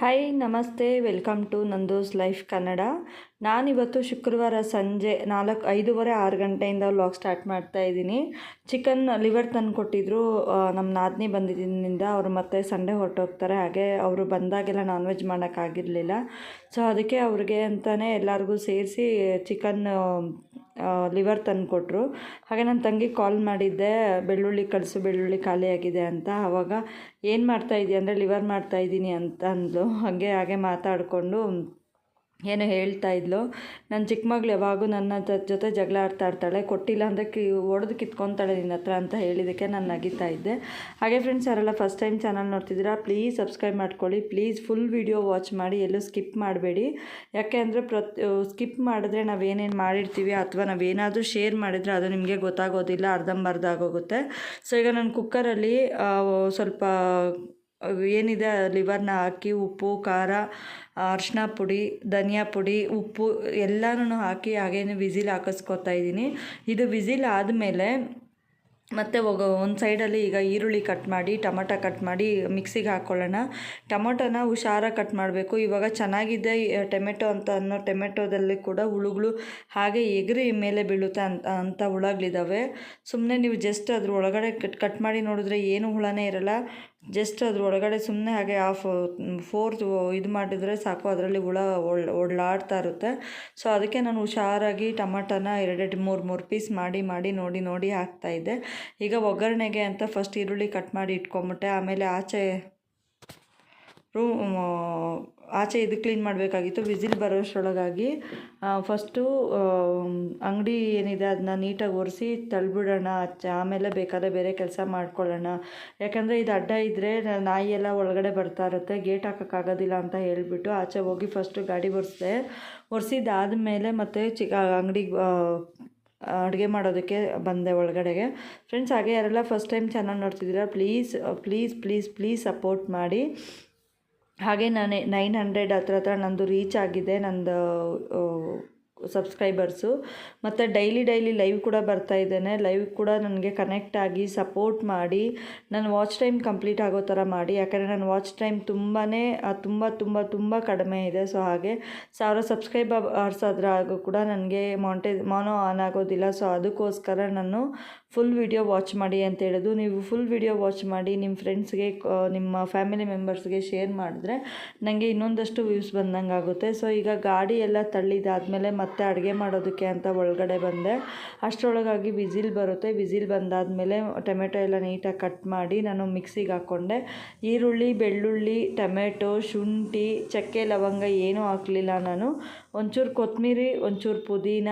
Hi ನಮಸ್ತೆ, welcome to ನಂದೋಸ್ life Kannada. ನಾನಿವತ್ತು ಶುಕ್ರವಾರ ಸಂಜೆ 5:30-6 ಗಂಟೆಯಿಂದ ವ್ಲಾಗ್ ಸ್ಟಾರ್ಟ್ ಮಾಡ್ತಾ ಇದ್ದೀನಿ. ಚಿಕನ್ ಲಿವರ್ ತಂದು ಕೊಟ್ಟಿದ್ರು. ನಮ್ಮ ನಾದಿನಿ ಬಂದಿದ್ದರಿಂದ ಅವರು ಮತ್ತೆ ಸಂಡೇ ಹೊರಟೋಗ್ತಾರೆ. ಹಾಗೆ ಅವರು ಬಂದಾಗೆಲ್ಲ ನಾನ್ ವೆಜ್ ಮಾಡೋಕ್ಕಾಗಿರಲಿಲ್ಲ. ಸೊ ಅದಕ್ಕೆ ಅವ್ರಿಗೆ ಅಂತಲೇ ಎಲ್ಲರಿಗೂ ಸೇರಿಸಿ ಚಿಕನ್ ಲಿವರ್ ತಂದು ಕೊಟ್ಟರು. ಹಾಗೆ ನನ್ನ ತಂಗಿ ಕಾಲ್ ಮಾಡಿದ್ದೆ, ಬೆಳ್ಳುಳ್ಳಿ ಕಳಿಸು, ಬೆಳ್ಳುಳ್ಳಿ ಖಾಲಿಯಾಗಿದೆ ಅಂತ. ಆವಾಗ ಏನು ಮಾಡ್ತಾಯಿದ್ದಿ ಅಂದರೆ ಲಿವರ್ ಮಾಡ್ತಾಯಿದ್ದೀನಿ ಅಂತ ಅಂದ್ಲು. ಹಾಗೆ ಮಾತಾಡಿಕೊಂಡು ಏನೋ ಹೇಳ್ತಾ ಇದ್ಲು. ನನ್ನ ಚಿಕ್ಕ ಮಗಳು ಯಾವಾಗೂ ನನ್ನ ಜೊತೆ ಜಗಳ ಆಡ್ತಾ ಇರ್ತಾಳೆ. ಕೊಟ್ಟಿಲ್ಲ ಅಂದರೆ ಹೊಡೆದು ಕಿತ್ಕೊತಾಳೆ ನಿನ್ನ ಹತ್ರ ಅಂತ ಹೇಳಿದ್ದಕ್ಕೆ ನಾನು ನಗಿತಾ ಇದ್ದೆ. ಹಾಗೆ ಫ್ರೆಂಡ್ಸ್, ಯಾರೆಲ್ಲ ಫಸ್ಟ್ ಟೈಮ್ ಚಾನಲ್ ನೋಡ್ತಿದ್ದೀರಾ ಪ್ಲೀಸ್ ಸಬ್ಸ್ಕ್ರೈಬ್ ಮಾಡ್ಕೊಳ್ಳಿ. ಪ್ಲೀಸ್ ಫುಲ್ ವಿಡಿಯೋ ವಾಚ್ ಮಾಡಿ, ಎಲ್ಲೂ ಸ್ಕಿಪ್ ಮಾಡಬೇಡಿ. ಯಾಕೆ ಅಂದರೆ ಸ್ಕಿಪ್ ಮಾಡಿದ್ರೆ ನಾವೇನೇನು ಮಾಡಿರ್ತೀವಿ ಅಥವಾ ನಾವೇನಾದರೂ ಶೇರ್ ಮಾಡಿದರೆ ಅದು ನಿಮಗೆ ಗೊತ್ತಾಗೋದಿಲ್ಲ, ಅರ್ಧಂಬರ್ಧ ಆಗೋಗುತ್ತೆ. ಸೊ ಈಗ ನಾನು ಕುಕ್ಕರಲ್ಲಿ ಸ್ವಲ್ಪ ಏನಿದೆ ಲಿವರ್ನ ಹಾಕಿ ಉಪ್ಪು, ಖಾರ, ಅರಿಶಿನ ಪುಡಿ, ಧನಿಯಾ ಪುಡಿ, ಉಪ್ಪು ಎಲ್ಲನೂ ಹಾಕಿ ಹಾಗೇನೆ ವಿಸಿಲ್ ಹಾಕಿಸ್ಕೊತಾ ಇದ್ದೀನಿ. ಇದು ವಿಸಿಲ್ ಆದಮೇಲೆ ಮತ್ತು ಒಂದು ಸೈಡಲ್ಲಿ ಈಗ ಈರುಳ್ಳಿ ಕಟ್ ಮಾಡಿ, ಟೊಮಟೊ ಕಟ್ ಮಾಡಿ ಮಿಕ್ಸಿಗೆ ಹಾಕ್ಕೊಳ್ಳೋಣ. ಟೊಮೊಟೊನ ಹುಷಾರಾಗಿ ಕಟ್ ಮಾಡಬೇಕು. ಇವಾಗ ಚೆನ್ನಾಗಿದೆ ಟೊಮೆಟೊ ಅನ್ನೋ ಟೊಮೆಟೊದಲ್ಲಿ ಕೂಡ ಹುಳುಗಳು ಹಾಗೆ ಎಗರಿ ಮೇಲೆ ಬೀಳುತ್ತೆ ಅಂತ ಹುಳಗಳಿದ್ದಾವೆ. ಸುಮ್ಮನೆ ನೀವು ಜಸ್ಟ್ ಅದ್ರ ಒಳಗಡೆ ಕಟ್ ಮಾಡಿ ನೋಡಿದ್ರೆ ಏನು ಹುಳನೇ ಇರಲ್ಲ. ಜಸ್ಟ್ ಅದ್ರ ಒಳಗಡೆ ಸುಮ್ಮನೆ ಹಾಗೆ ಫೋರ್ತ್ ಇದು ಮಾಡಿದರೆ ಸಾಕು, ಅದರಲ್ಲಿ ಹುಳ ಒಡ್ಲಾಡ್ತಾ ಇರುತ್ತೆ. ಸೊ ಅದಕ್ಕೆ ನಾನು ಹುಷಾರಾಗಿ ಟೊಮಟೊನ 2-3 ಪೀಸ್ ಮಾಡಿ ನೋಡಿ ಹಾಕ್ತಾಯಿದ್ದೆ. ಈಗ ಒಗ್ಗರಣೆಗೆ ಅಂತ ಫಸ್ಟ್ ಈರುಳ್ಳಿ ಕಟ್ ಮಾಡಿ ಇಟ್ಕೊಂಬಿಟ್ಟೆ. ಆಮೇಲೆ ಆಚೆ ಇದು ಕ್ಲೀನ್ ಮಾಡಬೇಕಾಗಿತ್ತು. ವಿಸಿಲ್ ಬರೋಷ್ಟರೊಳಗಾಗಿ ಫಸ್ಟು ಅಂಗಡಿ ಏನಿದೆ ಅದನ್ನ ನೀಟಾಗಿ ಒರೆಸಿ ತಳ್ಬಿಡೋಣ. ಆಮೇಲೆ ಬೇಕಾದ್ರೆ ಬೇರೆ ಕೆಲಸ ಮಾಡ್ಕೊಳ್ಳೋಣ. ಯಾಕಂದರೆ ಇದು ಅಡ್ಡ ಇದ್ದರೆ ನಾಯಿ ಎಲ್ಲ ಒಳಗಡೆ ಬರ್ತಾ ಇರುತ್ತೆ, ಗೇಟ್ ಹಾಕೋಕ್ಕಾಗೋದಿಲ್ಲ ಅಂತ ಹೇಳಿಬಿಟ್ಟು ಆಚೆ ಹೋಗಿ ಫಸ್ಟು ಗಾಡಿ ಒರೆಸಿದ್ದಾದಮೇಲೆ ಮತ್ತು ಅಂಗಡಿಗೆ ಅಡುಗೆ ಮಾಡೋದಕ್ಕೆ ಬಂದೆ ಒಳಗಡೆಗೆ. ಫ್ರೆಂಡ್ಸ್, ಹಾಗೆ ಯಾರೆಲ್ಲ ಫಸ್ಟ್ ಟೈಮ್ ಚಾನಲ್ ನೋಡ್ತಿದ್ದೀರಾ ಪ್ಲೀಸ್ ಸಪೋರ್ಟ್ ಮಾಡಿ. ಹಾಗೆ ನಾನು 900 ಹತ್ರ ನಂದು ರೀಚ್ ಆಗಿದೆ, ನಂದು ಸಬ್ಸ್ಕ್ರೈಬರ್ಸು. ಮತ್ತು ಡೈಲಿ ಲೈವ್ ಕೂಡ ಬರ್ತಾ ಇದ್ದೇನೆ. ಲೈವ್ ಕೂಡ ನನಗೆ ಕನೆಕ್ಟ್ ಆಗಿ ಸಪೋರ್ಟ್ ಮಾಡಿ ನನ್ನ ವಾಚ್ ಟೈಮ್ ಕಂಪ್ಲೀಟ್ ಆಗೋ ಥರ ಮಾಡಿ. ಯಾಕಂದರೆ ನನ್ನ ವಾಚ್ ಟೈಮ್ ತುಂಬ ಕಡಿಮೆ ಇದೆ. ಸೊ ಹಾಗೆ 1000 ಸಬ್ಸ್ಕ್ರೈಬರ್ಸ್ ಆದರೂ ಕೂಡ ನನಗೆ ಮಾನೋ ಆನ್ ಆಗೋದಿಲ್ಲ. ಸೊ ಅದಕ್ಕೋಸ್ಕರ ನಾನು ಫುಲ್ ವಿಡಿಯೋ ವಾಚ್ ಮಾಡಿ ಅಂತ ಹೇಳೋದು. ನೀವು ಫುಲ್ ವಿಡಿಯೋ ವಾಚ್ ಮಾಡಿ ನಿಮ್ಮ ಫ್ರೆಂಡ್ಸ್ಗೆ, ನಿಮ್ಮ ಫ್ಯಾಮಿಲಿ ಮೆಂಬರ್ಸ್ಗೆ ಶೇರ್ ಮಾಡಿದ್ರೆ ನನಗೆ ಇನ್ನೊಂದಷ್ಟು ವ್ಯೂಸ್ ಬಂದಂಗೆ ಆಗುತ್ತೆ. ಸೊ ಈಗ ಗಾಡಿ ಎಲ್ಲ ತಳ್ಳಿದಾದಮೇಲೆ ಮತ್ತೆ ಅಡುಗೆ ಮಾಡೋದಕ್ಕೆ ಅಂತ ಒಳಗಡೆ ಬಂದೆ. ಅಷ್ಟರೊಳಗಾಗಿ ವಿಸಿಲ್ ಬರುತ್ತೆ. ವಿಸಿಲ್ ಬಂದಾದಮೇಲೆ ಟೊಮೆಟೊ ಎಲ್ಲ ನೀಟಾಗಿ ಕಟ್ ಮಾಡಿ ನಾನು ಮಿಕ್ಸಿಗೆ ಹಾಕ್ಕೊಂಡೆ. ಈರುಳ್ಳಿ, ಬೆಳ್ಳುಳ್ಳಿ, ಟೊಮೆಟೊ, ಶುಂಠಿ, ಚಕ್ಕೆ, ಲವಂಗ ಏನೂ ಹಾಕಲಿಲ್ಲ ನಾನು. ಒಂಚೂರು ಕೊತ್ತಂಬರಿ, ಒಂಚೂರು ಪುದೀನ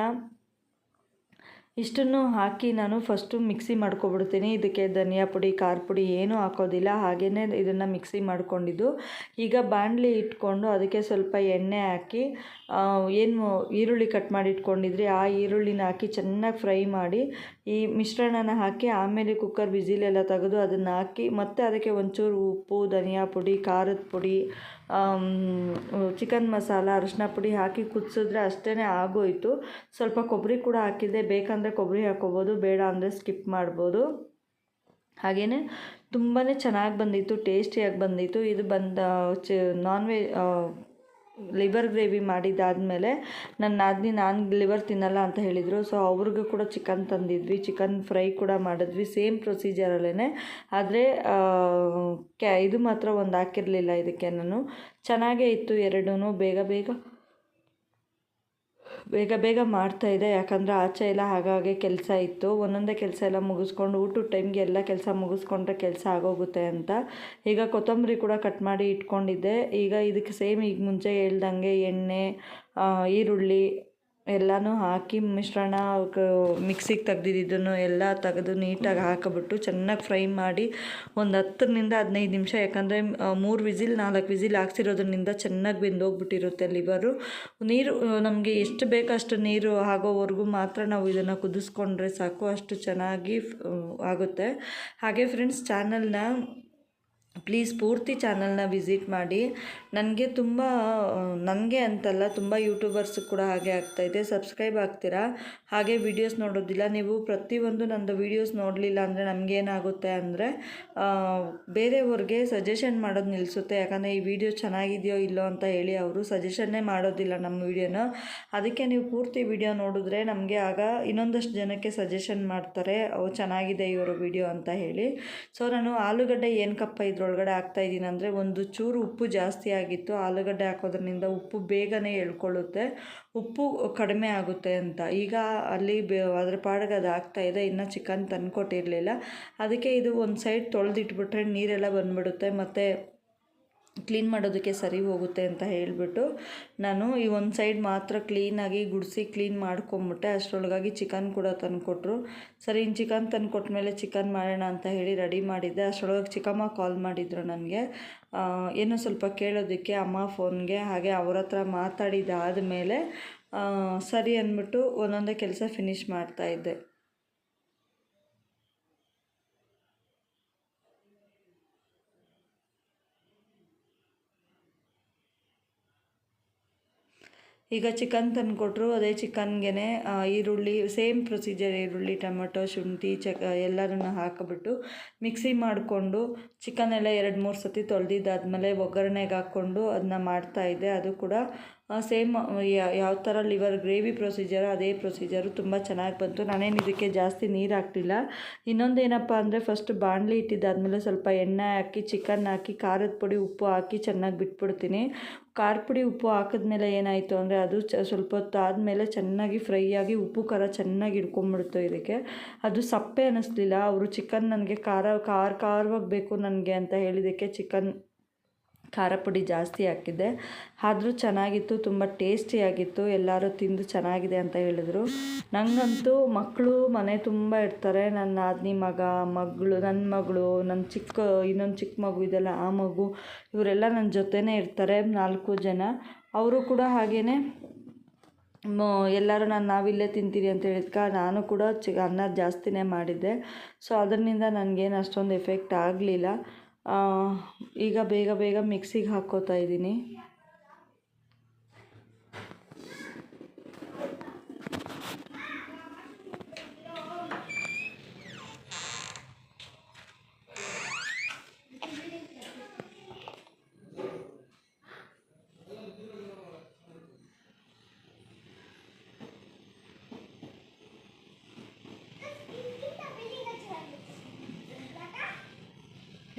ಇಷ್ಟನ್ನು ಹಾಕಿ ನಾನು ಫಸ್ಟು ಮಿಕ್ಸಿ ಮಾಡ್ಕೊಬಿಡ್ತೀನಿ. ಇದಕ್ಕೆ ಧನಿಯಾ ಪುಡಿ, ಖಾರ ಪುಡಿ ಏನೂ ಹಾಕೋದಿಲ್ಲ, ಹಾಗೆಯೇ ಇದನ್ನು ಮಿಕ್ಸಿ ಮಾಡ್ಕೊಂಡಿದ್ದು. ಈಗ ಬಾಣಲಿ ಇಟ್ಕೊಂಡು ಅದಕ್ಕೆ ಸ್ವಲ್ಪ ಎಣ್ಣೆ ಹಾಕಿ ಏನು ಈರುಳ್ಳಿ ಕಟ್ ಮಾಡಿ ಇಟ್ಕೊಂಡಿದ್ರಿ ಆ ಈರುಳ್ಳಿನ ಹಾಕಿ ಚೆನ್ನಾಗಿ ಫ್ರೈ ಮಾಡಿ ಈ ಮಿಶ್ರಣನ ಹಾಕಿ ಆಮೇಲೆ ಕುಕ್ಕರ್ ವಿಸಿಲೆಲ್ಲ ತೆಗೆದು ಅದನ್ನು ಹಾಕಿ ಮತ್ತೆ ಅದಕ್ಕೆ ಒಂಚೂರು ಉಪ್ಪು, ಧನಿಯಾ ಪುಡಿ, ಖಾರದ ಪುಡಿ, ಚಿಕನ್ ಮಸಾಲ, ಅರಿಶಿನ ಪುಡಿ ಹಾಕಿ ಕುದಿಸಿದ್ರೆ ಅಷ್ಟೇ ಆಗೋಯಿತು. ಸ್ವಲ್ಪ ಕೊಬ್ಬರಿ ಕೂಡ ಹಾಕಿದ್ದೆ, ಬೇಕಂದರೆ ಕೊಬ್ಬರಿ ಹಾಕ್ಕೋಬೋದು, ಬೇಡ ಅಂದರೆ ಸ್ಕಿಪ್ ಮಾಡ್ಬೋದು. ಹಾಗೆಯೇ ತುಂಬಾ ಚೆನ್ನಾಗಿ ಬಂದಿತ್ತು, ಟೇಸ್ಟಿಯಾಗಿ ಬಂದಿತ್ತು. ಇದು ಲಿವರ್ ಗ್ರೇವಿ ಮಾಡಿದ್ದಾದಮೇಲೆ ನನ್ನ ನಾದಿನಿ ನಾನು ಲಿವರ್ ತಿನ್ನಲ್ಲ ಅಂತ ಹೇಳಿದರು. ಸೊ ಅವ್ರಿಗೂ ಕೂಡ ಚಿಕನ್ ತಂದಿದ್ವಿ, ಚಿಕನ್ ಫ್ರೈ ಕೂಡ ಮಾಡಿದ್ವಿ ಸೇಮ್ ಪ್ರೊಸೀಜರಲ್ಲೇ. ಆದರೆ ಇದು ಮಾತ್ರ ಒಂದು ಹಾಕಿರಲಿಲ್ಲ ಇದಕ್ಕೆ ನಾನು. ಚೆನ್ನಾಗೇ ಇತ್ತು ಎರಡೂ. ಬೇಗ ಮಾಡ್ತಾಯಿದ್ದೆ, ಯಾಕಂದರೆ ಆಚೆ ಎಲ್ಲ ಹಾಗಾಗಿ ಕೆಲಸ ಇತ್ತು. ಒಂದೊಂದೇ ಕೆಲಸ ಎಲ್ಲ ಮುಗಿಸ್ಕೊಂಡು ಊಟದ ಟೈಮ್ಗೆ ಎಲ್ಲ ಕೆಲಸ ಮುಗಿಸ್ಕೊಂಡ್ರೆ ಕೆಲಸ ಆಗೋಗುತ್ತೆ ಅಂತ. ಈಗ ಕೊತ್ತಂಬರಿ ಕೂಡ ಕಟ್ ಮಾಡಿ ಇಟ್ಕೊಂಡಿದ್ದೆ. ಈಗ ಇದಕ್ಕೆ ಸೇಮ್ ಈಗ ಮುಂಚೆ ಹೇಳ್ದಂಗೆ ಎಣ್ಣೆ, ಈರುಳ್ಳಿ ಎಲ್ಲನೂ ಹಾಕಿ ಮಿಶ್ರಣ ಮಿಕ್ಸಿಗೆ ತೆಗ್ದಿದ್ದನ್ನು ಎಲ್ಲ ತೆಗೆದು ನೀಟಾಗಿ ಹಾಕಿಬಿಟ್ಟು ಚೆನ್ನಾಗಿ ಫ್ರೈ ಮಾಡಿ ಒಂದು 10-15 ನಿಮಿಷ. ಯಾಕಂದರೆ 3 ವಿಸಿಲ್ 4 ವಿಸಿಲ್ ಹಾಕ್ಸಿರೋದ್ರಿಂದ ಚೆನ್ನಾಗಿ ಬೆಂದೋಗ್ಬಿಟ್ಟಿರುತ್ತೆ ಲಿವರು. ನೀರು ನಮಗೆ ಎಷ್ಟು ಬೇಕೋ ಅಷ್ಟು ನೀರು ಆಗೋವರೆಗೂ ಮಾತ್ರ ನಾವು ಇದನ್ನು ಕುದಿಸ್ಕೊಂಡ್ರೆ ಸಾಕು, ಅಷ್ಟು ಚೆನ್ನಾಗಿ ಆಗುತ್ತೆ. ಹಾಗೆ ಫ್ರೆಂಡ್ಸ್, ಚಾನಲ್ನ ಪ್ಲೀಸ್ ಪೂರ್ತಿ ಚಾನಲ್ನ ವಿಸಿಟ್ ಮಾಡಿ. ನನಗೆ ತುಂಬ ನನಗೆ ಅಂತಲ್ಲ, ತುಂಬ ಯೂಟ್ಯೂಬರ್ಸ್ ಕೂಡ ಹಾಗೆ ಆಗ್ತಾಯಿದೆ. ಸಬ್ಸ್ಕ್ರೈಬ್ ಆಗ್ತೀರಾ, ಹಾಗೆ ವೀಡಿಯೋಸ್ ನೋಡೋದಿಲ್ಲ. ನೀವು ಪ್ರತಿಯೊಂದು ನಂದು ವೀಡಿಯೋಸ್ ನೋಡಲಿಲ್ಲ ಅಂದರೆ ನಮಗೇನಾಗುತ್ತೆ ಅಂದರೆ ಬೇರೆಯವ್ರಿಗೆ ಸಜೆಷನ್ ಮಾಡೋದು ನಿಲ್ಲಿಸುತ್ತೆ. ಯಾಕಂದರೆ ಈ ವಿಡಿಯೋ ಚೆನ್ನಾಗಿದೆಯೋ ಇಲ್ಲೋ ಅಂತ ಹೇಳಿ ಅವರು ಸಜೆಷನ್ನೇ ಮಾಡೋದಿಲ್ಲ ನಮ್ಮ ವೀಡಿಯೋನ. ಅದಕ್ಕೆ ನೀವು ಪೂರ್ತಿ ವಿಡಿಯೋ ನೋಡಿದ್ರೆ ನಮಗೆ ಆಗ ಇನ್ನೊಂದಷ್ಟು ಜನಕ್ಕೆ ಸಜೆಷನ್ ಮಾಡ್ತಾರೆ, ಅವು ಚೆನ್ನಾಗಿದೆ ಇವರು ವಿಡಿಯೋ ಅಂತ ಹೇಳಿ. ಸೊ ನಾನು ಆಲೂಗಡ್ಡೆ ಏನಕ್ಕಪ್ಪ ಇದ್ರೊಳಗಡೆ ಹಾಕ್ತಾಯಿದ್ದೀನಿ ಅಂದರೆ, ಒಂದು ಚೂರು ಉಪ್ಪು ಜಾಸ್ತಿ ಆಗಿತ್ತು. ಆಲೂಗಡ್ಡೆ ಹಾಕೋದ್ರಿಂದ ಉಪ್ಪು ಬೇಗನೆ ಎಳ್ಕೊಳ್ಳುತ್ತೆ, ಉಪ್ಪು ಕಡಿಮೆ ಆಗುತ್ತೆ ಅಂತ. ಈಗ ಅಲ್ಲಿ ಅದ್ರ ಪಾಡಿಗೆ ಅದು ಆಗ್ತಾಯಿದೆ. ಇನ್ನು ಚಿಕನ್ ತಂದುಕೊಟ್ಟಿರಲಿಲ್ಲ, ಅದಕ್ಕೆ ಇದು ಒಂದು ಸೈಡ್ ತೊಳೆದಿಟ್ಬಿಟ್ರೆ ನೀರೆಲ್ಲ ಬಂದುಬಿಡುತ್ತೆ ಮತ್ತು ಕ್ಲೀನ್ ಮಾಡೋದಕ್ಕೆ ಸರಿ ಹೋಗುತ್ತೆ ಅಂತ ಹೇಳಿಬಿಟ್ಟು ನಾನು ಈ ಒಂದು ಸೈಡ್ ಮಾತ್ರ ಕ್ಲೀನಾಗಿ ಗುಡಿಸಿ ಕ್ಲೀನ್ ಮಾಡ್ಕೊಂಬಿಟ್ಟೆ. ಅಷ್ಟರೊಳಗಾಗಿ ಚಿಕನ್ ಕೂಡ ತಂದುಕೊಟ್ರು. ಸರಿ, ಇನ್ನು ಚಿಕನ್ ತಂದುಕೊಟ್ಮೇಲೆ ಚಿಕನ್ ಮಾಡೋಣ ಅಂತ ಹೇಳಿ ರೆಡಿ ಮಾಡಿದ್ದೆ. ಅಷ್ಟರೊಳಗೆ ಚಿಕ್ಕಮ್ಮ ಕಾಲ್ ಮಾಡಿದ್ರು ನನಗೆ, ಏನೋ ಸ್ವಲ್ಪ ಕೇಳೋದಕ್ಕೆ ಅಮ್ಮ ಫೋನ್ಗೆ. ಹಾಗೆ ಅವ್ರ ಹತ್ರ ಮಾತಾಡಿದಾದಮೇಲೆ ಸರಿ ಅಂದ್ಬಿಟ್ಟು ಒಂದೊಂದೇ ಕೆಲಸ ಫಿನಿಷ್ ಮಾಡ್ತಾಯಿದ್ದೆ. ಈಗ ಚಿಕನ್ ತಂದುಕೊಟ್ರು. ಅದೇ ಚಿಕನ್ಗೆ ಈರುಳ್ಳಿ, ಸೇಮ್ ಪ್ರೊಸೀಜರ್, ಈರುಳ್ಳಿ, ಟೊಮೆಟೊ, ಶುಂಠಿ, ಎಲ್ಲರನ್ನು ಹಾಕಿಬಿಟ್ಟು ಮಿಕ್ಸಿ ಮಾಡಿಕೊಂಡು ಚಿಕನ್ ಎಲ್ಲ 2-3 ಸತಿ ತೊಳೆದಿದ್ದಾದಮೇಲೆ ಒಗ್ಗರಣೆಗೆ ಹಾಕ್ಕೊಂಡು ಅದನ್ನ ಮಾಡ್ತಾಯಿದ್ದೆ. ಅದು ಕೂಡ ಸೇಮ್ ಯಾವ ಥರ ಲಿವರ್ ಗ್ರೇವಿ ಪ್ರೊಸೀಜರ್ ಅದೇ ಪ್ರೊಸೀಜರು ತುಂಬ ಚೆನ್ನಾಗಿ ಬಂತು. ನಾನೇನು ಇದಕ್ಕೆ ಜಾಸ್ತಿ ನೀರು ಹಾಕ್ತಿಲ್ಲ. ಇನ್ನೊಂದೇನಪ್ಪ ಅಂದರೆ, ಫಸ್ಟ್ ಬಾಣಲಿ ಇಟ್ಟಿದ್ದಾದಮೇಲೆ ಸ್ವಲ್ಪ ಎಣ್ಣೆ ಹಾಕಿ ಚಿಕನ್ ಹಾಕಿ ಖಾರದ ಪುಡಿ ಉಪ್ಪು ಹಾಕಿ ಚೆನ್ನಾಗಿ ಬಿಟ್ಬಿಡ್ತೀನಿ. ಖಾರದ ಪುಡಿ ಉಪ್ಪು ಹಾಕಿದ್ಮೇಲೆ ಏನಾಯಿತು ಅಂದರೆ, ಅದು ಸ್ವಲ್ಪ ಹೊತ್ತು ಆದಮೇಲೆ ಚೆನ್ನಾಗಿ ಫ್ರೈ ಆಗಿ ಉಪ್ಪು ಖಾರ ಚೆನ್ನಾಗಿ ಹಿಡ್ಕೊಂಬಿಡ್ತು ಇದಕ್ಕೆ. ಅದು ಸಪ್ಪೆ ಅನ್ನಿಸ್ಲಿಲ್ಲ. ಅವರು ಚಿಕನ್ ನನಗೆ ಖಾರವಾಗಿ ಬೇಕು ನನಗೆ ಅಂತ ಹೇಳಿದ್ದಕ್ಕೆ ಚಿಕನ್ ಖಾರ ಪುಡಿ ಜಾಸ್ತಿ ಹಾಕಿದ್ದೆ. ಆದರೂ ಚೆನ್ನಾಗಿತ್ತು, ತುಂಬ ಟೇಸ್ಟಿಯಾಗಿತ್ತು. ಎಲ್ಲರೂ ತಿಂದು ಚೆನ್ನಾಗಿದೆ ಅಂತ ಹೇಳಿದ್ರು. ನನಗಂತೂ ಮಕ್ಕಳು ಮನೆ ತುಂಬ ಇರ್ತಾರೆ. ನನ್ನ ನಾದಿನಿ ಮಗ, ಮಗಳು, ನನ್ನ ಮಗಳು, ನನ್ನ ಇನ್ನೊಂದು ಚಿಕ್ಕ ಮಗು ಇದೆಲ್ಲ ಆ ಮಗು, ಇವರೆಲ್ಲ ನನ್ನ ಜೊತೆನೇ ಇರ್ತಾರೆ, 4 ಜನ. ಅವರು ಕೂಡ ಹಾಗೆಯೇ ಎಲ್ಲರೂ ನಾವಿಲ್ಲೇ ತಿಂತೀರಿ ಅಂತ ಹೇಳಿದ್ಕ ನಾನು ಕೂಡ ಅನ್ನ ಜಾಸ್ತಿನೇ ಮಾಡಿದ್ದೆ. ಸೊ ಅದರಿಂದ ನನಗೇನು ಅಷ್ಟೊಂದು ಎಫೆಕ್ಟ್ ಆಗಲಿಲ್ಲ. ಈಗ ಬೇಗ ಮಿಕ್ಸಿಗೆ ಹಾಕ್ಕೋತಾ ಇದ್ದೀನಿ.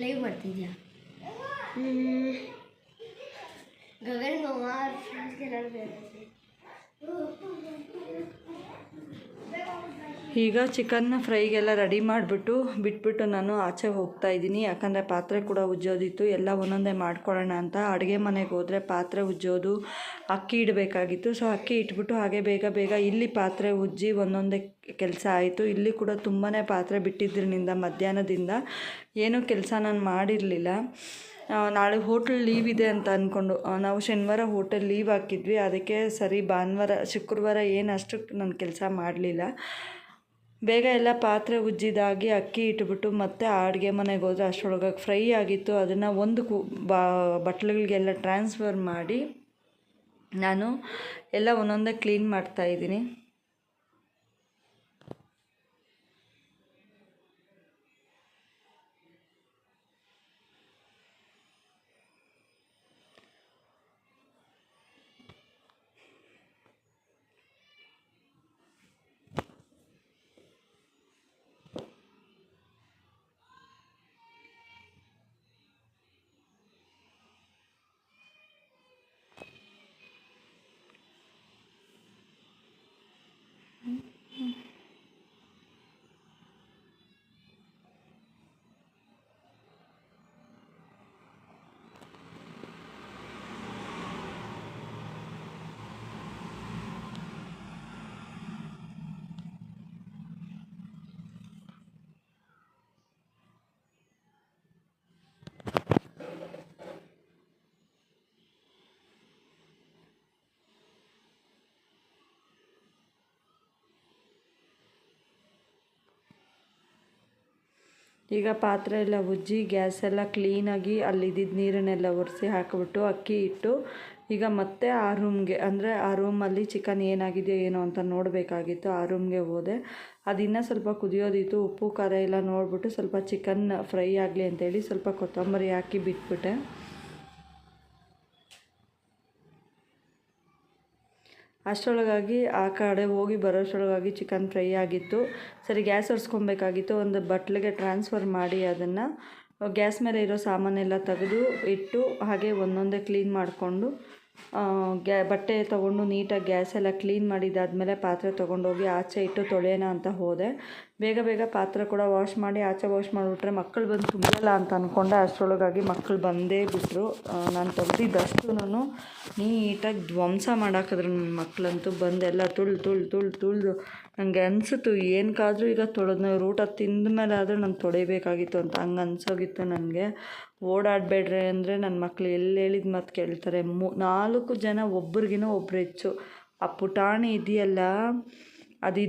ಲೈವ್ ಮಾಡ್ತಿದ್ಯಾ? ಗಗನ್ ಕುಮಾರ್ ಈಗ ಚಿಕನ್ನ ಫ್ರೈಗೆಲ್ಲ ರೆಡಿ ಮಾಡಿಬಿಟ್ಟು ಬಿಟ್ಬಿಟ್ಟು ನಾನು ಆಚೆ ಹೋಗ್ತಾ ಇದ್ದೀನಿ. ಯಾಕಂದರೆ ಪಾತ್ರೆ ಕೂಡ ಉಜ್ಜೋದಿತ್ತು. ಎಲ್ಲ ಒಂದೊಂದೇ ಮಾಡ್ಕೊಳ್ಳೋಣ ಅಂತ ಅಡುಗೆ ಮನೆಗೆ ಹೋದರೆ ಪಾತ್ರೆ ಉಜ್ಜೋದು, ಅಕ್ಕಿ ಇಡಬೇಕಾಗಿತ್ತು. ಸೊ ಅಕ್ಕಿ ಇಟ್ಬಿಟ್ಟು ಹಾಗೆ ಬೇಗ ಇಲ್ಲಿ ಪಾತ್ರೆ ಉಜ್ಜಿ ಒಂದೊಂದೇ ಕೆಲಸ ಆಯಿತು. ಇಲ್ಲಿ ಕೂಡ ತುಂಬಾ ಪಾತ್ರೆ ಬಿಟ್ಟಿದ್ರಿಂದ ಮಧ್ಯಾಹ್ನದಿಂದ ಏನೂ ಕೆಲಸ ನಾನು ಮಾಡಿರಲಿಲ್ಲ. ನಾಳೆ ಹೋಟೆಲ್ ಲೀವ್ ಇದೆ ಅಂತ ಅಂದ್ಕೊಂಡು ನಾವು ಶನಿವಾರ ಹೋಟೆಲ್ ಲೀವ್ ಹಾಕಿದ್ವಿ. ಅದಕ್ಕೆ ಸರಿ ಶುಕ್ರವಾರ ಏನು ಅಷ್ಟು ನಾನು ಕೆಲಸ ಮಾಡಲಿಲ್ಲ. ಬೇಗ ಎಲ್ಲ ಪಾತ್ರೆ ಉಜ್ಜಿದಾಗಿ ಅಕ್ಕಿ ಇಟ್ಬಿಟ್ಟು ಮತ್ತೆ ಅಡುಗೆ ಮನೆಗೆ ಹೋದರೆ ಅಷ್ಟರೊಳಗೆ ಫ್ರೈ ಆಗಿತ್ತು. ಅದನ್ನು ಒಂದು ಬಟ್ಲುಗಳಿಗೆಲ್ಲ ಟ್ರಾನ್ಸ್ಫರ್ ಮಾಡಿ ನಾನು ಎಲ್ಲ ಒಂದೊಂದೇ ಕ್ಲೀನ್ ಮಾಡ್ತಾಯಿದ್ದೀನಿ. ಈಗ ಪಾತ್ರೆ ಎಲ್ಲ ಉಜ್ಜಿ ಗ್ಯಾಸ್ ಎಲ್ಲ ಕ್ಲೀನಾಗಿ ಅಲ್ಲಿದ್ದಿದ್ದು ನೀರನ್ನೆಲ್ಲ ಒರೆಸಿ ಹಾಕಿಬಿಟ್ಟು ಅಕ್ಕಿ ಇಟ್ಟು ಈಗ ಮತ್ತೆ ಆ ರೂಮ್ಗೆ ಅಂದರೆ ಆ ರೂಮಲ್ಲಿ ಚಿಕನ್ ಏನಾಗಿದೆಯೋ ಏನೋ ಅಂತ ನೋಡಬೇಕಾಗಿತ್ತು. ಆ ರೂಮ್ಗೆ ಹೋದೆ. ಅದಿನ್ನೂ ಸ್ವಲ್ಪ ಕುದಿಯೋದಿತ್ತು. ಉಪ್ಪು ಖಾರ ಎಲ್ಲ ನೋಡಿಬಿಟ್ಟು ಸ್ವಲ್ಪ ಚಿಕನ್ ಫ್ರೈ ಆಗಲಿ ಅಂತೇಳಿ ಸ್ವಲ್ಪ ಕೊತ್ತಂಬರಿ ಹಾಕಿ ಬಿಟ್ಬಿಟ್ಟೆ. ಅಷ್ಟರೊಳಗಾಗಿ ಆ ಕಡೆ ಹೋಗಿ ಬರೋಷ್ಟರೊಳಗಾಗಿ ಚಿಕನ್ ಫ್ರೈ ಆಗಿತ್ತು. ಸರಿ ಗ್ಯಾಸ್ ಒರೆಸ್ಕೊಬೇಕಾಗಿತ್ತು. ಒಂದು ಬಟ್ಲಿಗೆ ಟ್ರಾನ್ಸ್ಫರ್ ಮಾಡಿ ಅದನ್ನು ಗ್ಯಾಸ್ ಮೇಲೆ ಇರೋ ಸಾಮಾನೆಲ್ಲ ತೆಗೆದು ಇಟ್ಟು ಹಾಗೆ ಒಂದೊಂದೇ ಕ್ಲೀನ್ ಮಾಡಿಕೊಂಡು ಬಟ್ಟೆ ತೊಗೊಂಡು ನೀಟಾಗಿ ಗ್ಯಾಸ್ ಎಲ್ಲ ಕ್ಲೀನ್ ಮಾಡಿದ್ದಾದಮೇಲೆ ಪಾತ್ರೆ ತೊಗೊಂಡೋಗಿ ಆಚೆ ಇಟ್ಟು ತೊಳೆಯೋಣ ಅಂತ ಹೋದೆ. ಬೇಗ ಬೇಗ ಪಾತ್ರೆ ಕೂಡ ವಾಶ್ ಮಾಡಿ ಆಚೆ ವಾಶ್ ಮಾಡಿಬಿಟ್ರೆ ಮಕ್ಕಳು ಬಂದು ತುಂಬಲ್ಲ ಅಂತ ಅಂದ್ಕೊಂಡೆ. ಅಷ್ಟರೊಳಗಾಗಿ ಮಕ್ಕಳು ಬಂದೇ ಬಿಟ್ಟರು. ನಾನು ತೊಳೆದಿದ್ದಷ್ಟು ನೀಟಾಗಿ ಧ್ವಂಸ ಮಾಡಾಕಿದ್ರು ನನ್ನ ಮಕ್ಕಳಂತೂ. ಬಂದೆಲ್ಲ ತುಳ್ದು ನನಗೆ ಅನಿಸಿತು ಏನಕ್ಕಾದರೂ ಈಗ ತೊಳೆದ್ನ ಊಟ ತಿಂದ ಮೇಲೆ ಆದರೂ ನಾನು ತೊಳಿಬೇಕಾಗಿತ್ತು ಅಂತ ಹಂಗೆ ಅನ್ಸೋಗಿತ್ತು ನನಗೆ. ಓಡಾಡಬೇಡ್ರಿ ಅಂದರೆ ನನ್ನ ಮಕ್ಕಳು ಎಲ್ಲಿ ಹೇಳಿದ ಮಾತು ಕೇಳ್ತಾರೆ. 4 ಜನ ಒಬ್ರಿಗಿನ ಒಬ್ರು ಹೆಚ್ಚು. ಆ ಪುಟಾಣಿ ಇದೆಯಲ್ಲ ಅದು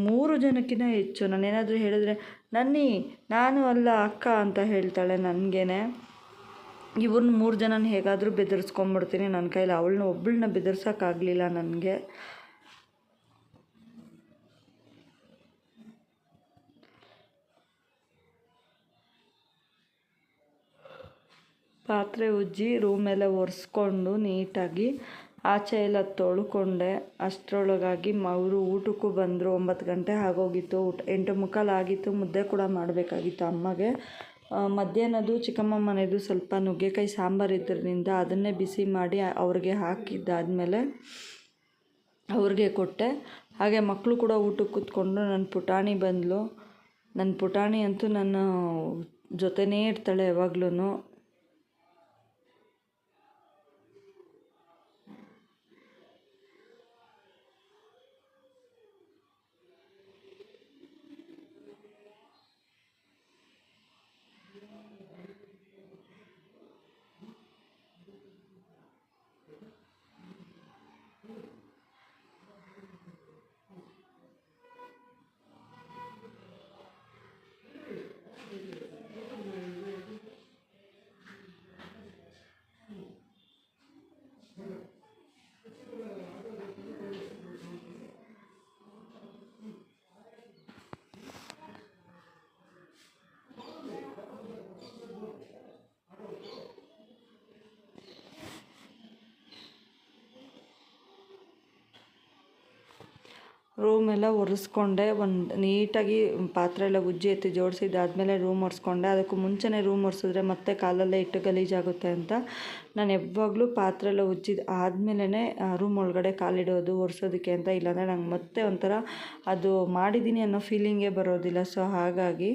3 ಜನಕ್ಕಿಂತ ಹೆಚ್ಚು. ನಾನೇನಾದರೂ ಹೇಳಿದ್ರೆ ನಾನು ಅಲ್ಲ ಅಕ್ಕ ಅಂತ ಹೇಳ್ತಾಳೆ ನನಗೇನೆ. ಇವ್ರನ್ನ 3 ಜನನ ಹೇಗಾದರೂ ಬೆದರಿಸ್ಕೊಂಬಿಡ್ತೀನಿ ನನ್ನ ಕೈಲಿ. ಒಬ್ಬಳನ್ನ ಬೆದರ್ಸೋಕ್ಕಾಗಲಿಲ್ಲ ನನಗೆ. ಪಾತ್ರೆ ಉಜ್ಜಿ ರೂಮೆಲ್ಲ ಒರೆಸ್ಕೊಂಡು ನೀಟಾಗಿ ಆಚೆ ಎಲ್ಲ ತೊಳ್ಕೊಂಡೆ. ಅಷ್ಟರೊಳಗಾಗಿ ಅವರು ಊಟಕ್ಕೂ ಬಂದರು. 9 ಗಂಟೆ ಆಗೋಗಿತ್ತು. 8:45 ಆಗಿತ್ತು. ಮುದ್ದೆ ಕೂಡ ಮಾಡಬೇಕಾಗಿತ್ತು ಅಮ್ಮಗೆ. ಮಧ್ಯಾಹ್ನದ್ದು ಚಿಕ್ಕಮ್ಮ ಮನೆಯದು ಸ್ವಲ್ಪ ನುಗ್ಗೆಕಾಯಿ ಸಾಂಬಾರು ಇದ್ರಿಂದ ಅದನ್ನೇ ಬಿಸಿ ಮಾಡಿ ಅವ್ರಿಗೆ ಹಾಕಿದ್ದಾದಮೇಲೆ ಅವ್ರಿಗೆ ಕೊಟ್ಟೆ. ಹಾಗೆ ಮಕ್ಕಳು ಕೂಡ ಊಟಕ್ಕೆ ಕೂತ್ಕೊಂಡು ನನ್ನ ಪುಟಾಣಿ ಬಂದಳು. ನನ್ನ ಪುಟಾಣಿ ಅಂತೂ ನನ್ನ ಜೊತೆನೇ ಇರ್ತಾಳೆ ಯಾವಾಗ್ಲೂ. ರೂಮೆಲ್ಲ ಒರೆಸ್ಕೊಂಡೆ. ನೀಟಾಗಿ ಪಾತ್ರೆ ಎಲ್ಲ ಉಜ್ಜಿ ಎತ್ತಿ ಜೋಡಿಸಿದ್ದಾದಮೇಲೆ ರೂಮ್ ಒರೆಸ್ಕೊಂಡೆ. ಅದಕ್ಕೂ ಮುಂಚೆನೇ ರೂಮ್ ಒರೆಸಿದ್ರೆ ಮತ್ತೆ ಕಾಲಲ್ಲೇ ಇಟ್ಟು ಗಲೀಜಾಗುತ್ತೆ ಅಂತ ನಾನು ಯಾವಾಗಲೂ ಪಾತ್ರೆ ಎಲ್ಲ ಉಜ್ಜಿದ ಆದಮೇಲೆ ರೂಮ್ ಒಳಗಡೆ ಕಾಲಿಡೋದು ಒರೆಸೋದಕ್ಕೆ ಅಂತ. ಇಲ್ಲಾಂದರೆ ನಂಗೆ ಮತ್ತೆ ಒಂಥರ ಅದು ಮಾಡಿದ್ದೀನಿ ಅನ್ನೋ ಫೀಲಿಂಗೇ ಬರೋದಿಲ್ಲ. ಸೊ ಹಾಗಾಗಿ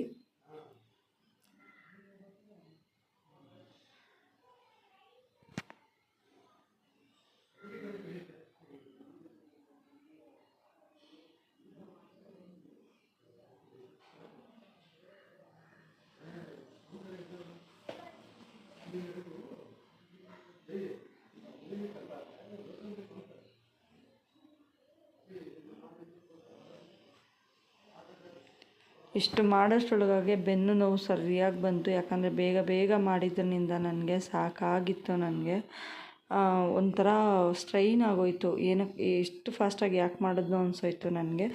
ಇಷ್ಟು ಮಾಡೋಷ್ಟರೊಳಗಾಗಿ ಬೆನ್ನು ನೋವು ಸರಿಯಾಗಿ ಬಂತು. ಯಾಕಂದರೆ ಬೇಗ ಬೇಗ ಮಾಡಿದ್ರಿಂದ ನನಗೆ ಸಾಕಾಗಿತ್ತು. ನನಗೆ ಒಂಥರ ಸ್ಟ್ರೈನ್ ಆಗೋಯಿತು. ಏನಕ್ಕೆ ಎಷ್ಟು ಫಾಸ್ಟಾಗಿ ಯಾಕೆ ಮಾಡಿದ್ನೋ ಅನಿಸೋಯ್ತು ನನಗೆ.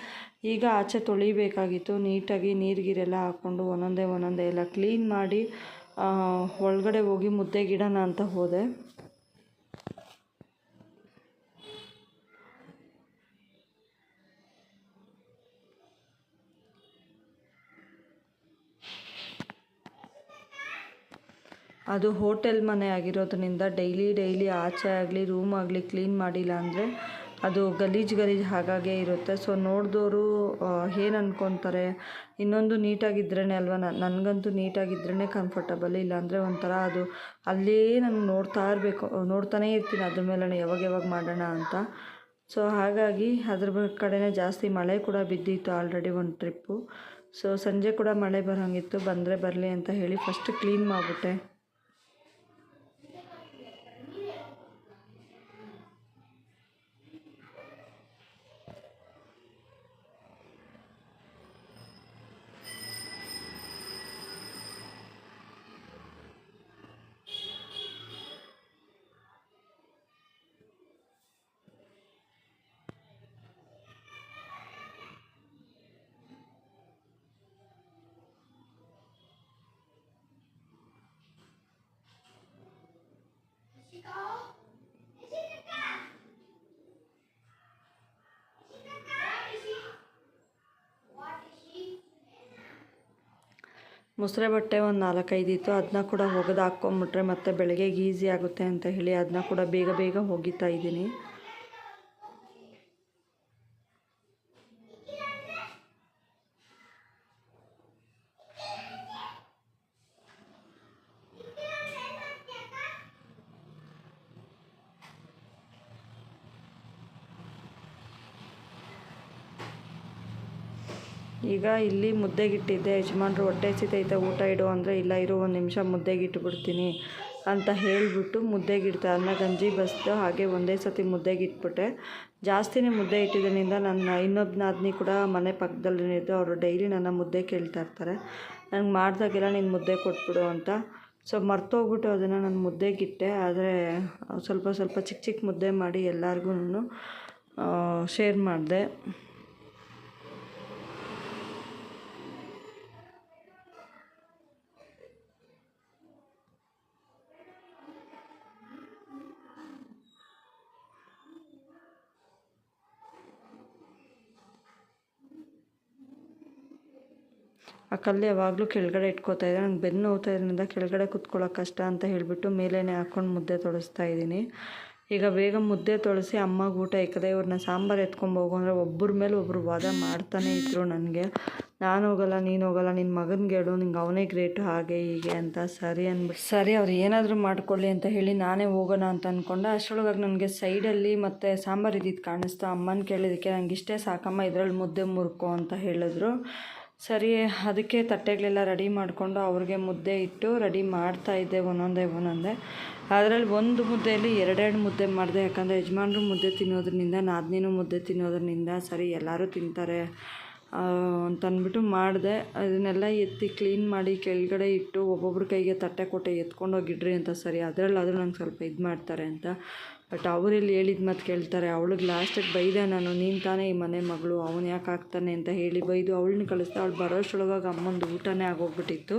ಈಗ ಆಚೆ ತೊಳಿಬೇಕಾಗಿತ್ತು. ನೀಟಾಗಿ ನೀರಿಗೆಲ್ಲ ಹಾಕ್ಕೊಂಡು ಒಂದೊಂದೇ ಎಲ್ಲ ಕ್ಲೀನ್ ಮಾಡಿ ಒಳಗಡೆ ಹೋಗಿ ಮುದ್ದೆಗಿಡೋಣ ಅಂತ ಹೋದೆ. ಅದು ಹೋಟೆಲ್ ಮನೆ ಆಗಿರೋದ್ರಿಂದ ಡೈಲಿ ಆಚೆ ಆಗಲಿ ರೂಮ್ ಆಗಲಿ ಕ್ಲೀನ್ ಮಾಡಿಲ್ಲ ಅಂದರೆ ಅದು ಗಲೀಜು ಹಾಗಾಗೇ ಇರುತ್ತೆ. ಸೊ ನೋಡಿದವರು ಏನು ಅಂದ್ಕೊತಾರೆ, ಇನ್ನೊಂದು ನೀಟಾಗಿದ್ರೇ ಅಲ್ವಾ. ನನಗಂತೂ ನೀಟಾಗಿದ್ರೇ ಕಂಫರ್ಟಬಲ್. ಇಲ್ಲಾಂದರೆ ಒಂಥರ ಅದು ಅಲ್ಲೇ ನಾನು ನೋಡ್ತಾನೇ ಇರ್ತೀನಿ ಅದ್ರ ಮೇಲೆ ಯಾವಾಗ ಮಾಡೋಣ ಅಂತ. ಸೊ ಹಾಗಾಗಿ ಅದ್ರ ಕಡೆನೇ ಜಾಸ್ತಿ ಮಳೆ ಕೂಡ ಬಿದ್ದಿತ್ತು ಆಲ್ರೆಡಿ ಒಂದು ಟ್ರಿಪ್ಪು. ಸೊ ಸಂಜೆ ಕೂಡ ಮಳೆ ಬರೋಂಗಿತ್ತು. ಬಂದರೆ ಬರಲಿ ಅಂತ ಹೇಳಿ ಫಸ್ಟ್ ಕ್ಲೀನ್ ಮಾಡಿಬಿಟ್ಟೆ. ಮುಸುರೆ ಬಟ್ಟೆ ಒಂದು 4-5 ಇತ್ತು, ಅದನ್ನ ಕೂಡ ಒಗೆದು ಹಾಕ್ಕೊಂಬಿಟ್ರೆ ಮತ್ತು ಬೆಳಗ್ಗೆಗೆ ಈಸಿ ಆಗುತ್ತೆ ಅಂತ ಹೇಳಿ ಅದನ್ನ ಕೂಡ ಬೇಗ ಬೇಗ ಒಗಿತಾ ಇದ್ದೀನಿ. ಈಗ ಇಲ್ಲಿ ಮುದ್ದೆಗಿಟ್ಟಿದ್ದೆ. ಯಜಮಾನ್ರು ಹೊಟ್ಟೆ ಹಸಿತೈತೆ ಊಟ ಇಡು ಅಂದರೆ ಇಲ್ಲ ಇರು 1 ನಿಮಿಷ ಮುದ್ದೆಗಿಟ್ಬಿಡ್ತೀನಿ ಅಂತ ಹೇಳಿಬಿಟ್ಟು ಮುದ್ದೆಗಿಡ್ತೆ. ಅನ್ನ ಗಂಜಿ ಬಸ್ದು ಹಾಗೆ ಒಂದೇ ಸತಿ ಮುದ್ದೆಗಿಟ್ಬಿಟ್ಟೆ. ಜಾಸ್ತಿನೇ ಮುದ್ದೆ ಇಟ್ಟಿದ್ದರಿಂದ ನನ್ನ ಇನ್ನೊಬ್ಬ ನಾದಿನಿ ಕೂಡ ಮನೆ ಪಕ್ಕದಲ್ಲಿದ್ದು ಅವರು ಡೈಲಿ ನನ್ನ ಮುದ್ದೆ ಕೇಳ್ತಾ ಇರ್ತಾರೆ. ನಂಗೆ ಮಾಡಿದಾಗೆಲ್ಲ ನೀನು ಮುದ್ದೆ ಕೊಟ್ಬಿಡು ಅಂತ. ಸೊ ಮರ್ತೋಗ್ಬಿಟ್ಟು ಅದನ್ನು ನಾನು ಮುದ್ದೆಗಿಟ್ಟೆ. ಆದರೆ ಸ್ವಲ್ಪ ಸ್ವಲ್ಪ ಚಿಕ್ಕ ಚಿಕ್ಕ ಮುದ್ದೆ ಮಾಡಿ ಎಲ್ಲರಿಗೂ ಶೇರ್ ಮಾಡಿದೆ. ಆ ಕಲ್ಲು ಯಾವಾಗಲೂ ಕೆಳಗಡೆ ಇಟ್ಕೋತಾ ಇದ್ದೆ. ನಂಗೆ ಬೆನ್ನು ನೋವ್ತಾ ಇದ್ರಿಂದ ಕೆಳಗಡೆ ಕುತ್ಕೊಳ್ಳೋಕೆ ಕಷ್ಟ ಅಂತ ಹೇಳಿಬಿಟ್ಟು ಮೇಲೇ ಹಾಕ್ಕೊಂಡು ಮುದ್ದೆ ತೊಳಸ್ತಾ ಇದ್ದೀನಿ. ಈಗ ಬೇಗ ಮುದ್ದೆ ತೊಳಸಿ ಅಮ್ಮಗೆ ಊಟ ಇಕ್ಕದೆ ಇವ್ರನ್ನ ಸಾಂಬಾರು ಎತ್ಕೊಂಬೋಗು ಅಂದರೆ ಒಬ್ಬರ ಮೇಲೆ ಒಬ್ಬರು ವಾದ ಮಾಡ್ತಾನೆ ಇದ್ದರು ನನಗೆ. ನಾನು ಹೋಗಲ್ಲ, ನೀನು ಹೋಗಲ್ಲ, ನಿನ್ನ ಮಗನಿಗೆ ಹೇಳು, ನಿಂಗೆ ಅವನೇ ಗ್ರೇಟು ಹಾಗೆ ಹೀಗೆ ಅಂತ. ಸರಿ ಅಂದ್ಬಿಟ್ಟು ಸರಿ ಅವ್ರು ಏನಾದರೂ ಮಾಡ್ಕೊಳ್ಳಿ ಅಂತ ಹೇಳಿ ನಾನೇ ಹೋಗೋಣ ಅಂತ ಅಂದ್ಕೊಂಡೆ. ಅಷ್ಟರೊಳಗಾಗಿ ನನಗೆ ಸೈಡಲ್ಲಿ ಮತ್ತು ಸಾಂಬಾರು ಇದ್ದಿದ್ದು ಕಾಣಿಸ್ತು. ಅಮ್ಮನ ಕೇಳಿದ್ದಕ್ಕೆ ನನಗೆ ಇಷ್ಟೇ ಸಾಕಮ್ಮ, ಇದರಲ್ಲಿ ಮುದ್ದೆ ಮುರ್ಕೊ ಅಂತ ಹೇಳಿದ್ರು. ಸರಿ ಅದಕ್ಕೆ ತಟ್ಟೆಗಳೆಲ್ಲ ರೆಡಿ ಮಾಡಿಕೊಂಡು ಅವ್ರಿಗೆ ಮುದ್ದೆ ಇಟ್ಟು ರೆಡಿ ಮಾಡ್ತಾಯಿದ್ದೆ ಒಂದೊಂದೇ. ಅದರಲ್ಲಿ ಒಂದು ಮುದ್ದೆಯಲ್ಲಿ 2 ಮುದ್ದೆ ಮಾಡಿದೆ. ಯಾಕಂದರೆ ಯಜಮಾನ್ರು ಮುದ್ದೆ ತಿನ್ನೋದ್ರಿಂದ ನಾದಿನಿನೂ ಮುದ್ದೆ ತಿನ್ನೋದ್ರಿಂದ ಸರಿ ಎಲ್ಲರೂ ತಿಂತಾರೆ ಅಂತಂದ್ಬಿಟ್ಟು ಮಾಡಿದೆ. ಅದನ್ನೆಲ್ಲ ಎತ್ತಿ ಕ್ಲೀನ್ ಮಾಡಿ ಕೆಳಗಡೆ ಇಟ್ಟು ಒಬ್ಬೊಬ್ರ ಕೈಗೆ ತಟ್ಟೆ ಕೊಟ್ಟೆ ಎತ್ಕೊಂಡೋಗಿಡ್ರಿ ಅಂತ. ಸರಿ ಅದರಲ್ಲಾದರೂ ನಂಗೆ ಸ್ವಲ್ಪ ಇದು ಮಾಡ್ತಾರೆ ಅಂತ. ಬಟ್ ಅವರಲ್ಲಿ ಹೇಳಿದ ಮಾತು ಕೇಳ್ತಾರೆ. ಅವಳಿಗೆ ಲಾಸ್ಟಿಗೆ ಬೈದೆ ನಾನು, ನೀನು ತಾನೇ ಈ ಮನೆ ಮಗಳು, ಅವನು ಯಾಕೆ ಆಗ್ತಾನೆ ಅಂತ ಹೇಳಿ ಬೈದು ಅವಳನ್ನ ಕಳಿಸ್ದೆ. ಅವಳು ಬರೋಷ್ಟರೊಳಗಾಗಿ ಅಮ್ಮಂದು ಊಟನೇ ಆಗೋಗ್ಬಿಟ್ಟಿತ್ತು.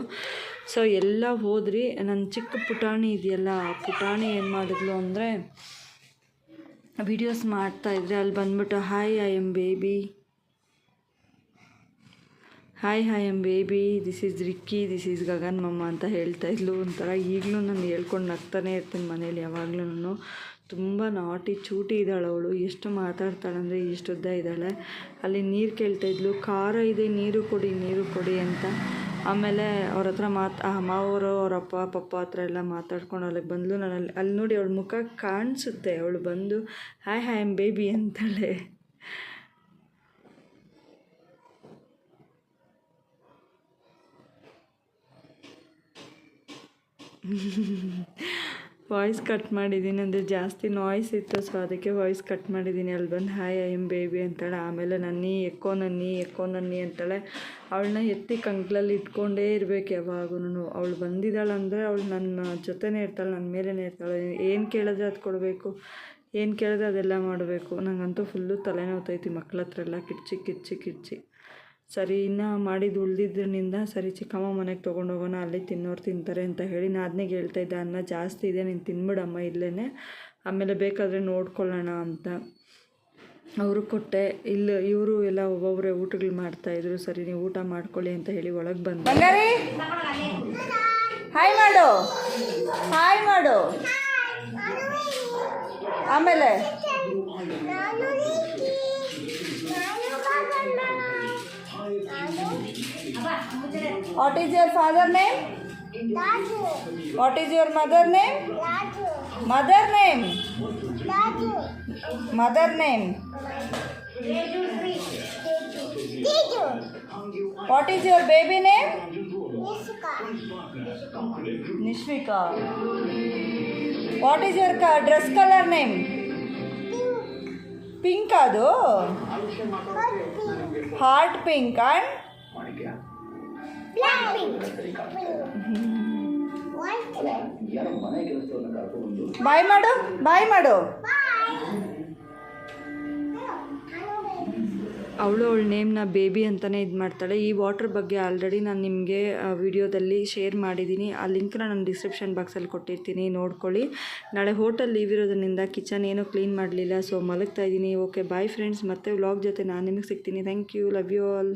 ಸೊ ಎಲ್ಲ ಹೋದ್ರಿ. ನನ್ನ ಚಿಕ್ಕ ಪುಟಾಣಿ ಇದೆಯಲ್ಲ, ಆ ಪುಟಾಣಿ ಏನು ಮಾಡಿದ್ಲು ಅಂದರೆ ವೀಡಿಯೋಸ್ ಮಾಡ್ತಾಯಿದ್ರೆ ಅಲ್ಲಿ ಬಂದ್ಬಿಟ್ಟು hi I am baby, hi I am baby, this is Ricky, this is Gagan ಮಮ್ಮ ಅಂತ ಹೇಳ್ತಾಯಿದ್ಲು. ಒಂಥರ ಈಗಲೂ ನಾನು ಹೇಳ್ಕೊಂಡು ನಗ್ತಾನೆ ಇರ್ತೀನಿ ಮನೇಲಿ ಯಾವಾಗಲೂ. ತುಂಬ ನಾಟಿ ಚೂಟಿ ಇದ್ದಾಳೆ ಅವಳು. ಎಷ್ಟು ಮಾತಾಡ್ತಾಳೆ ಅಂದರೆ ಇಷ್ಟುದ್ದ ಇದ್ದಾಳೆ. ಅಲ್ಲಿ ನೀರು ಕೇಳ್ತಾಯಿದ್ಲು, ಖಾರ ಇದೆ ನೀರು ಕೊಡಿ ಅಂತ. ಆಮೇಲೆ ಅವ್ರ ಹತ್ರ ಮಾವರು ಅವ್ರ ಅಪ್ಪ ಪಪ್ಪ ಹತ್ರ ಎಲ್ಲ ಮಾತಾಡ್ಕೊಂಡು ಅಲ್ಲಿಗೆ ಬಂದಳು. ನಾನು ಅಲ್ಲಿ ನೋಡಿ ಅವಳ ಮುಖ ಕಾಣಿಸುತ್ತೆ. ಅವಳು ಬಂದು ಹಾಯ್ ಐ ಆಮ್ ಬೇಬಿ ಅಂತಾಳೆ. ವಾಯ್ಸ್ ಕಟ್ ಮಾಡಿದ್ದೀನಿ ಅಂದರೆ ಜಾಸ್ತಿ ನಾಯ್ಸ್ ಇತ್ತು. ಸೊ ಅದಕ್ಕೆ ವಾಯ್ಸ್ ಕಟ್ ಮಾಡಿದ್ದೀನಿ. ಅಲ್ಲಿ ಬಂದು ಹಾಯ್ ಐ ಆಮ್ ಬೇಬಿ ಅಂತಾಳೆ. ಆಮೇಲೆ ನನ್ನಿ ಎಕ್ಕೋ ನನ್ನಿ ಅಂತಾಳೆ. ಅವಳನ್ನ ಎತ್ತಿ ಕಂಕ್ಳಲ್ಲಿ ಇಟ್ಕೊಂಡೇ ಇರಬೇಕು ಯಾವಾಗೂ. ಅವಳು ಬಂದಿದ್ದಾಳಂದರೆ ಅವಳು ನನ್ನ ಜೊತೆನೇ ಇರ್ತಾಳೆ, ನನ್ನ ಮೇಲೇ ಇರ್ತಾಳೆ. ಏನು ಕೇಳಿದ್ರೆ ಅದು ಕೊಡಬೇಕು, ಏನು ಕೇಳಿದ್ರೆ ಅದೆಲ್ಲ ಮಾಡಬೇಕು. ನನಗಂತೂ ಫುಲ್ಲು ತಲೆನೋವ್ತೈತಿ ಮಕ್ಳ ಹತ್ರ ಎಲ್ಲ ಕಿರ್ಚಿ. ಸರಿ ಇನ್ನು ಮಾಡಿದ್ದು ಉಳಿದಿದ್ರಿಂದ ಸರಿ ಚಿಕ್ಕಮ್ಮ ಮನೆಗೆ ತೊಗೊಂಡೋಗೋಣ, ಅಲ್ಲಿ ತಿನ್ನೋರು ತಿಂತಾರೆ ಅಂತ ಹೇಳಿ ನಾದಿನಿಗೆ ಹೇಳ್ತಾಯಿದ್ದೆ, ಅನ್ನ ಜಾಸ್ತಿ ಇದೆ ನೀನು ತಿನ್ಬಿಡಮ್ಮ ಇಲ್ಲೇ, ಆಮೇಲೆ ಬೇಕಾದರೆ ನೋಡ್ಕೊಳ್ಳೋಣ ಅಂತ ಅವರು ಕೊಟ್ಟೆ. ಇಲ್ಲಿ ಇವರು ಎಲ್ಲ ಒಬ್ಬೊಬ್ಬರೇ ಊಟಗಳು ಮಾಡ್ತಾಯಿದ್ರು. ಸರಿ ನೀವು ಊಟ ಮಾಡ್ಕೊಳ್ಳಿ ಅಂತ ಹೇಳಿ ಒಳಗೆ ಬಂದು ಹಾಯ್ ಮಾಡು ಆಮೇಲೆ What is your father name? Raju. What is your mother name? Raju. Mother name? Raju. Mother name? Teju. What is your baby name? Nishika. Nishvika. What is your dress color name? Pink adu? Heart pink and? Black pink. Bye ಮಾಡು. Bye. ಅವಳು ಅವಳ ನೇಮ್ನ baby ಅಂತಲೇ ಇದು ಮಾಡ್ತಾಳೆ. ಈ water ಬಗ್ಗೆ already ನಾನು ನಿಮಗೆ ವಿಡಿಯೋದಲ್ಲಿ ಶೇರ್ ಮಾಡಿದ್ದೀನಿ. ಆ ಲಿಂಕ್ನ ನಾನು ಡಿಸ್ಕ್ರಿಪ್ಷನ್ ಬಾಕ್ಸಲ್ಲಿ ಕೊಟ್ಟಿರ್ತೀನಿ, ನೋಡ್ಕೊಳ್ಳಿ. ನಾಳೆ ಹೋಟೆಲ್ ಲೀವ್ ಇರೋದ್ರಿಂದ ಕಿಚನ್ ಏನೂ ಕ್ಲೀನ್ ಮಾಡಲಿಲ್ಲ, ಸೊ ಮಲಗ್ತಾ ಇದ್ದೀನಿ. ಓಕೆ ಬಾಯ್ ಫ್ರೆಂಡ್ಸ್, ಮತ್ತೆ ವ್ಲಾಗ್ ಜೊತೆ ನಾನು ನಿಮಗೆ ಸಿಗ್ತೀನಿ. Thank you, love you all.